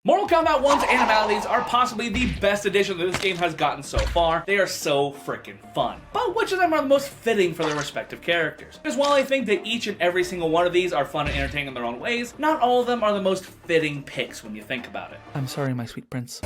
Mortal Kombat 1's Animalities are possibly the best addition that this game has gotten so far. They are so freaking fun. But which of them are the most fitting for their respective characters? Because while I think that each and every single one of these are fun and entertaining in their own ways, not all of them are the most fitting picks when you think about it. I'm sorry, my sweet prince.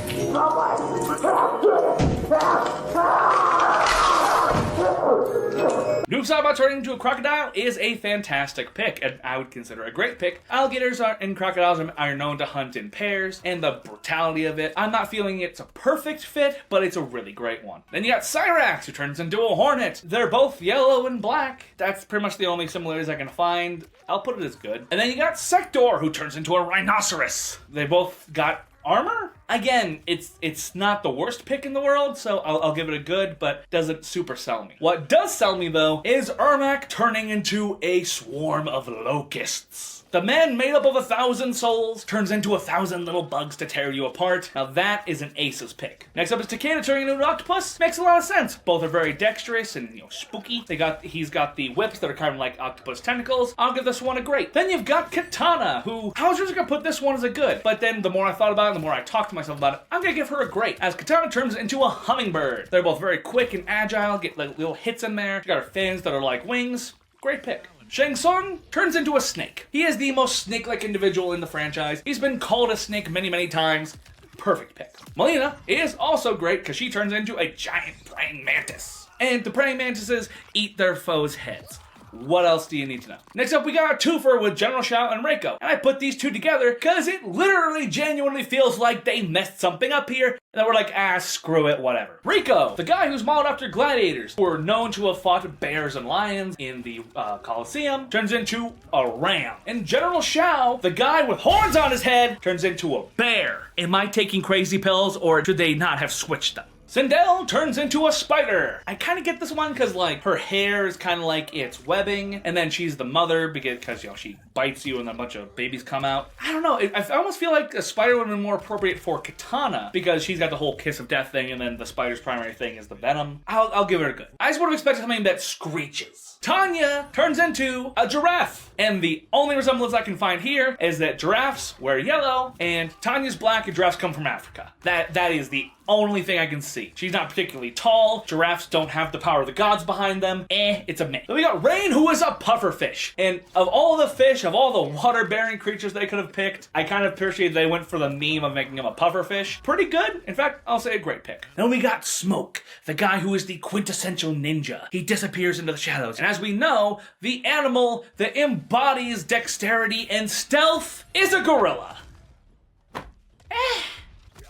Noob Saibot turning into a crocodile is a fantastic pick, and I would consider a great pick. Alligators and crocodiles are known to hunt in pairs, and the brutality of it, I'm not feeling it's a perfect fit, but it's a really great one. Then you got Cyrax, who turns into a hornet. They're both yellow and black. That's pretty much the only similarities I can find. I'll put it as good. And then you got Sector, who turns into a rhinoceros. They both got armor? Again, it's not the worst pick in the world, so I'll give it a good, but doesn't super sell me. What does sell me, though, is Ermac turning into a swarm of locusts. The man made up of 1,000 souls turns into 1,000 little bugs to tear you apart. Now that is an ace's pick. Next up is Takeda turning into an octopus. Makes a lot of sense. Both are very dexterous and spooky. He's got the whips that are kind of like octopus tentacles. I'll give this one a great. Then you've got Katana, who I was just gonna put this one as a good, but then the more I thought about it, the more I talked to myself about it, I'm gonna give her a great, as Katana turns into a hummingbird. They're both very quick and agile, get like little hits in there. She got her fins that are like wings. Great pick. Shang Tsung turns into a snake. He is the most snake-like individual in the franchise. He's been called a snake many, many times. Perfect pick. Melina is also great because she turns into a giant praying mantis. And the praying mantises eat their foes' heads. What else do you need to know? Next up, we got a twofer with General Shao and Reiko. And I put these two together because it literally genuinely feels like they messed something up here. And then we're like, screw it, whatever. Reiko, the guy who's modeled after gladiators, who are known to have fought bears and lions in the Colosseum, turns into a ram. And General Shao, the guy with horns on his head, turns into a bear. Am I taking crazy pills, or should they not have switched them? Sindel turns into a spider. I kind of get this one because, like, her hair is kind of like it's webbing, and then she's the mother because she bites you and a bunch of babies come out. I don't know. I almost feel like a spider would have been more appropriate for Katana because she's got the whole kiss of death thing, and then the spider's primary thing is the venom. I'll give her a good. I just would have expected something that screeches. Tanya turns into a giraffe, and the only resemblance I can find here is that giraffes wear yellow, and Tanya's black, and giraffes come from Africa. That is the only thing I can see. She's not particularly tall. Giraffes don't have the power of the gods behind them. It's a meh. Then we got Rain, who is a pufferfish. And of all the fish, of all the water-bearing creatures they could have picked, I kind of appreciate they went for the meme of making him a pufferfish. Pretty good. In fact, I'll say a great pick. Then we got Smoke, the guy who is the quintessential ninja. He disappears into the shadows. And as we know, the animal that embodies dexterity and stealth is a gorilla.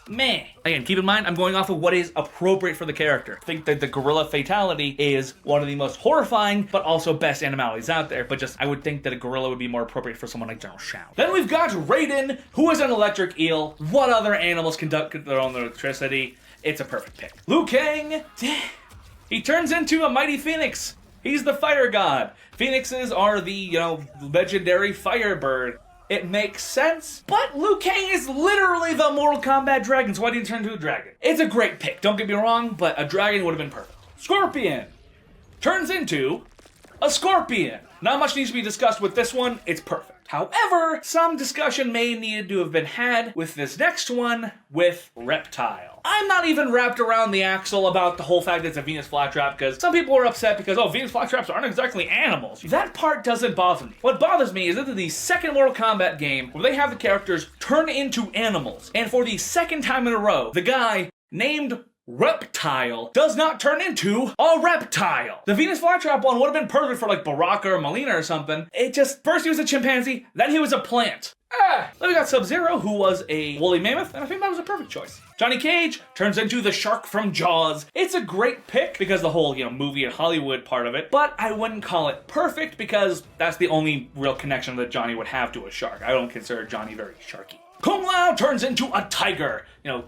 Meh. Again, keep in mind, I'm going off of what is appropriate for the character. I think that the gorilla fatality is one of the most horrifying, but also best animalities out there. But I would think that a gorilla would be more appropriate for someone like General Shao. Then we've got Raiden, who is an electric eel. What other animals conduct their own electricity? It's a perfect pick. Liu Kang, he turns into a mighty phoenix. He's the fire god. Phoenixes are the, legendary firebird. It makes sense, but Liu Kang is literally the Mortal Kombat dragon, so why didn't he turn into a dragon? It's a great pick, don't get me wrong, but a dragon would have been perfect. Scorpion turns into a scorpion. Not much needs to be discussed with this one, it's perfect. However, some discussion may need to have been had with this next one with Reptile. I'm not even wrapped around the axle about the whole fact that it's a Venus flytrap because some people are upset because, Venus flytraps aren't exactly animals. That part doesn't bother me. What bothers me is that the second Mortal Kombat game where they have the characters turn into animals, and for the second time in a row, the guy named Reptile does not turn into a reptile. The Venus flytrap one would have been perfect for like Baraka or Melina or something. First he was a chimpanzee, then he was a plant. Then we got Sub-Zero, who was a woolly mammoth, and I think that was a perfect choice. Johnny Cage turns into the shark from Jaws. It's a great pick because the whole, movie and Hollywood part of it, but I wouldn't call it perfect because that's the only real connection that Johnny would have to a shark. I don't consider Johnny very sharky. Kung Lao turns into a tiger.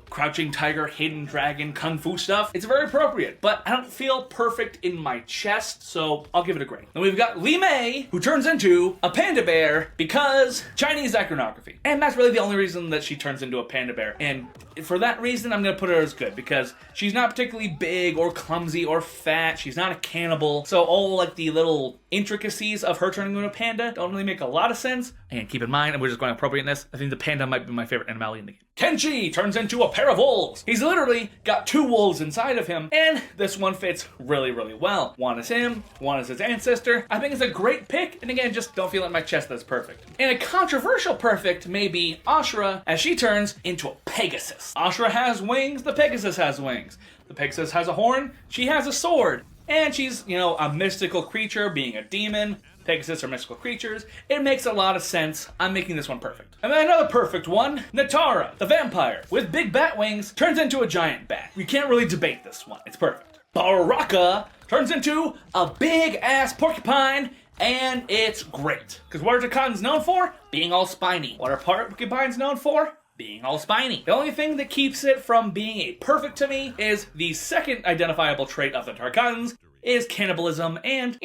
crouching tiger, hidden dragon, kung fu stuff. It's very appropriate, but I don't feel perfect in my chest, so I'll give it a grade. Then we've got Li Mei, who turns into a panda bear because Chinese iconography. And that's really the only reason that she turns into a panda bear. And for that reason, I'm going to put her as good because she's not particularly big or clumsy or fat. She's not a cannibal. So all like the little intricacies of her turning into a panda don't really make a lot of sense. And keep in mind, and we're just going appropriateness, I think the panda might be my favorite animality in the game. Kenshi turns into a pair of wolves. He's literally got 2 wolves inside of him, and this one fits really, really well. One is him, one is his ancestor. I think it's a great pick, and again, just don't feel in my chest that's perfect. And a controversial perfect may be Ashura, as she turns into a Pegasus. Ashura has wings, the Pegasus has wings. The Pegasus has a horn, she has a sword. And she's, a mystical creature, being a demon. Pegasus are mystical creatures. It makes a lot of sense. I'm making this one perfect. And then another perfect one, Natara, the vampire, with big bat wings, turns into a giant bat. We can't really debate this one. It's perfect. Baraka turns into a big-ass porcupine, and it's great. Because what are Takan's known for? Being all spiny. What are porcupines known for? Being all spiny. The only thing that keeps it from being a perfect to me is the second identifiable trait of the Tarkans is cannibalism, and,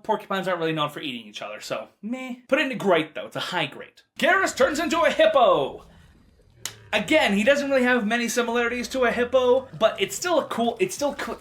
porcupines aren't really known for eating each other, so meh. Put it into great, though. It's a high grade. Garrus turns into a hippo! Again, he doesn't really have many similarities to a hippo, but it's still cool.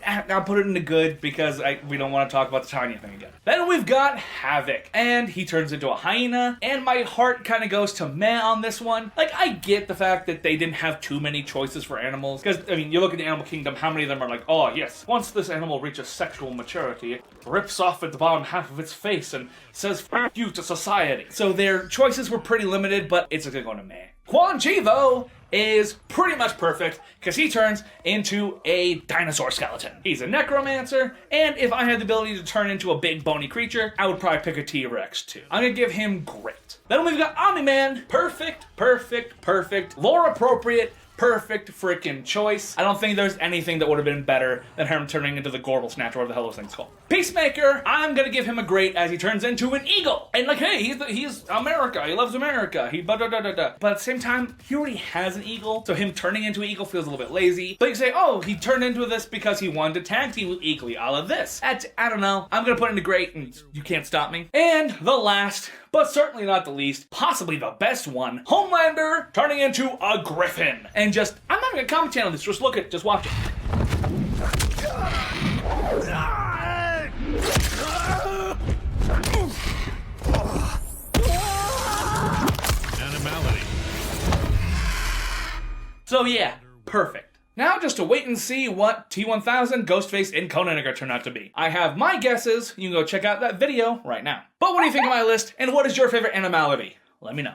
I'll put it into good because we don't want to talk about the tiny thing again. Then we've got Havoc, and he turns into a hyena, and my heart kind of goes to meh on this one. I get the fact that they didn't have too many choices for animals, because, you look at the animal kingdom, how many of them are like, oh yes, once this animal reaches sexual maturity, it rips off at the bottom half of its face and says, "F you" to society. So their choices were pretty limited, but it's going to go to meh. Quan Chi, though, is pretty much perfect because he turns into a dinosaur skeleton. He's a necromancer, and if I had the ability to turn into a big bony creature, I would probably pick a T-Rex too. I'm gonna give him great. Then we've got Omni-Man. Perfect, perfect, perfect. Lore appropriate. Perfect freaking choice. I don't think there's anything that would have been better than him turning into the Gorbel Snatcher, whatever the hell those things called. Peacemaker, I'm gonna give him a great as he turns into an eagle. And hey, he's America. He loves America. But at the same time, he already has an eagle, so him turning into an eagle feels a little bit lazy. But you say, oh, he turned into this because he wanted to tag team with equally all of this. I don't know. I'm gonna put it into great, and you can't stop me. And the last, but certainly not the least, possibly the best one, Homelander turning into a griffin. And I'm not gonna commentate on this, just watch it. Animality. So yeah, perfect. Now just to wait and see what T-1000, Ghostface, and Conan are gonna turn out to be. I have my guesses, you can go check out that video right now. But what do you think of my list, and what is your favorite animality? Let me know.